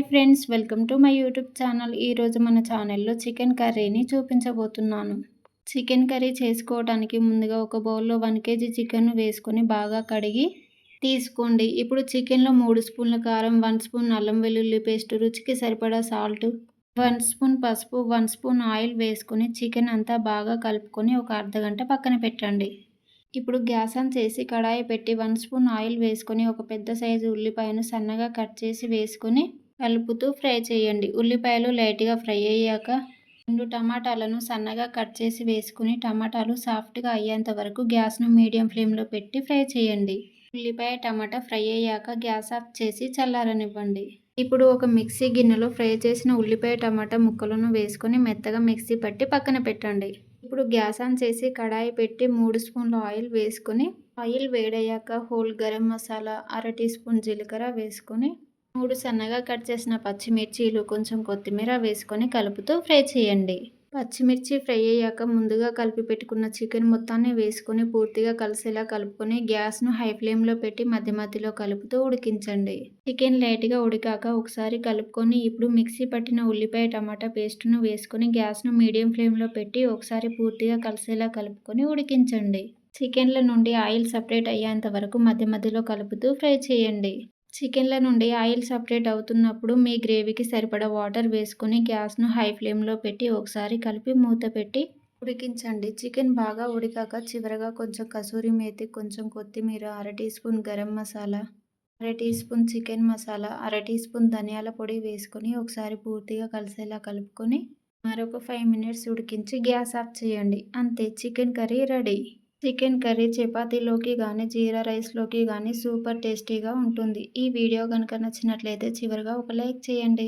Hi friends, welcome to my YouTube channel. ఈరోజు మన ఛానల్లో చికెన్ కర్రీని చూపించబోతున్నాను. చికెన్ కర్రీ చేసుకోవడానికి ముందుగా ఒక బౌల్లో 1 కేజీ చికెన్ వేసుకొని బాగా కడిగి తీసుకోండి. ఇప్పుడు చికెన్లో 3 స్పూన్ల కారం, 1 స్పూన్ అల్లం వెల్లుల్లి పేస్ట్, రుచికి సరిపడా సాల్ట్, 1 స్పూన్ పసుపు, 1 స్పూన్ ఆయిల్ వేసుకొని చికెన్ అంతా బాగా కలుపుకొని ఒక అర్ధగంట పక్కన పెట్టండి. ఇప్పుడు గ్యాస్ ఆన్ చేసి కడాయి పెట్టి 1 స్పూన్ ఆయిల్ వేసుకొని ఒక పెద్ద సైజు ఉల్లిపాయను సన్నగా కట్ చేసి వేసుకొని కలుపుతూ ఫ్రై చేయండి. ఉల్లిపాయలు లైట్గా ఫ్రై అయ్యాక 2 టమాటాలను సన్నగా కట్ చేసి వేసుకుని టమాటాలు సాఫ్ట్గా అయ్యేంత వరకు గ్యాస్ను మీడియం ఫ్లేమ్లో పెట్టి ఫ్రై చేయండి. ఉల్లిపాయ టమాటా ఫ్రై అయ్యాక గ్యాస్ ఆఫ్ చేసి చల్లారనివ్వండి. ఇప్పుడు ఒక మిక్సీ గిన్నెలో ఫ్రై చేసిన ఉల్లిపాయ టమాటా ముక్కలను వేసుకొని మెత్తగా మిక్సీ పట్టి పక్కన పెట్టండి. ఇప్పుడు గ్యాస్ ఆన్ చేసి కడాయి పెట్టి 3 స్పూన్ల ఆయిల్ వేసుకొని ఆయిల్ వేడయ్యాక హోల్ గరం మసాలా, అర టీ స్పూన్ జీలకర్ర వేసుకొని 3 సన్నగా కట్ చేసిన పచ్చిమిర్చీలు, కొంచెం కొత్తిమీర వేసుకొని కలుపుతూ ఫ్రై చేయండి. పచ్చిమిర్చి ఫ్రై అయ్యాక ముందుగా కలిపి పెట్టుకున్న చికెన్ మొత్తాన్ని వేసుకొని పూర్తిగా కలిసేలా కలుపుకొని గ్యాస్ను హై ఫ్లేమ్లో పెట్టి మధ్య మధ్యలో కలుపుతూ ఉడికించండి. చికెన్ లైట్గా ఉడికాక ఒకసారి కలుపుకొని ఇప్పుడు మిక్సీ పట్టిన ఉల్లిపాయ టమాటా పేస్టును వేసుకొని గ్యాస్ను మీడియం ఫ్లేమ్లో పెట్టి ఒకసారి పూర్తిగా కలిసేలా కలుపుకొని ఉడికించండి. చికెన్ల నుండి ఆయిల్ సపరేట్ అయ్యేంత వరకు మధ్య మధ్యలో కలుపుతూ ఫ్రై చేయండి. చికెన్ల నుండి ఆయిల్ సపరేట్ అవుతున్నప్పుడు మీ గ్రేవీకి సరిపడా వాటర్ వేసుకొని గ్యాస్ను హై ఫ్లేమ్లో పెట్టి ఒకసారి కలిపి మూత పెట్టి ఉడికించండి. చికెన్ బాగా ఉడికాక చివరగా కొంచెం కసూరి మేతి, కొంచెం కొత్తిమీర, అర టీ స్పూన్ గరం మసాలా, అర టీ స్పూన్ చికెన్ మసాలా, అర టీ స్పూన్ ధనియాల పొడి వేసుకొని ఒకసారి పూర్తిగా కలిసేలా కలుపుకొని మరొక 5 మినిట్స్ ఉడికించి గ్యాస్ ఆఫ్ చేయండి. అంతే, chicken curry ready. Chicken curry చపాతీలోకి కానీ జీరా రైస్లోకి కానీ సూపర్ టేస్టీగా ఉంటుంది. ఈ వీడియో కనుక నచ్చినట్లయితే చివరిగా ఒక లైక్ చేయండి.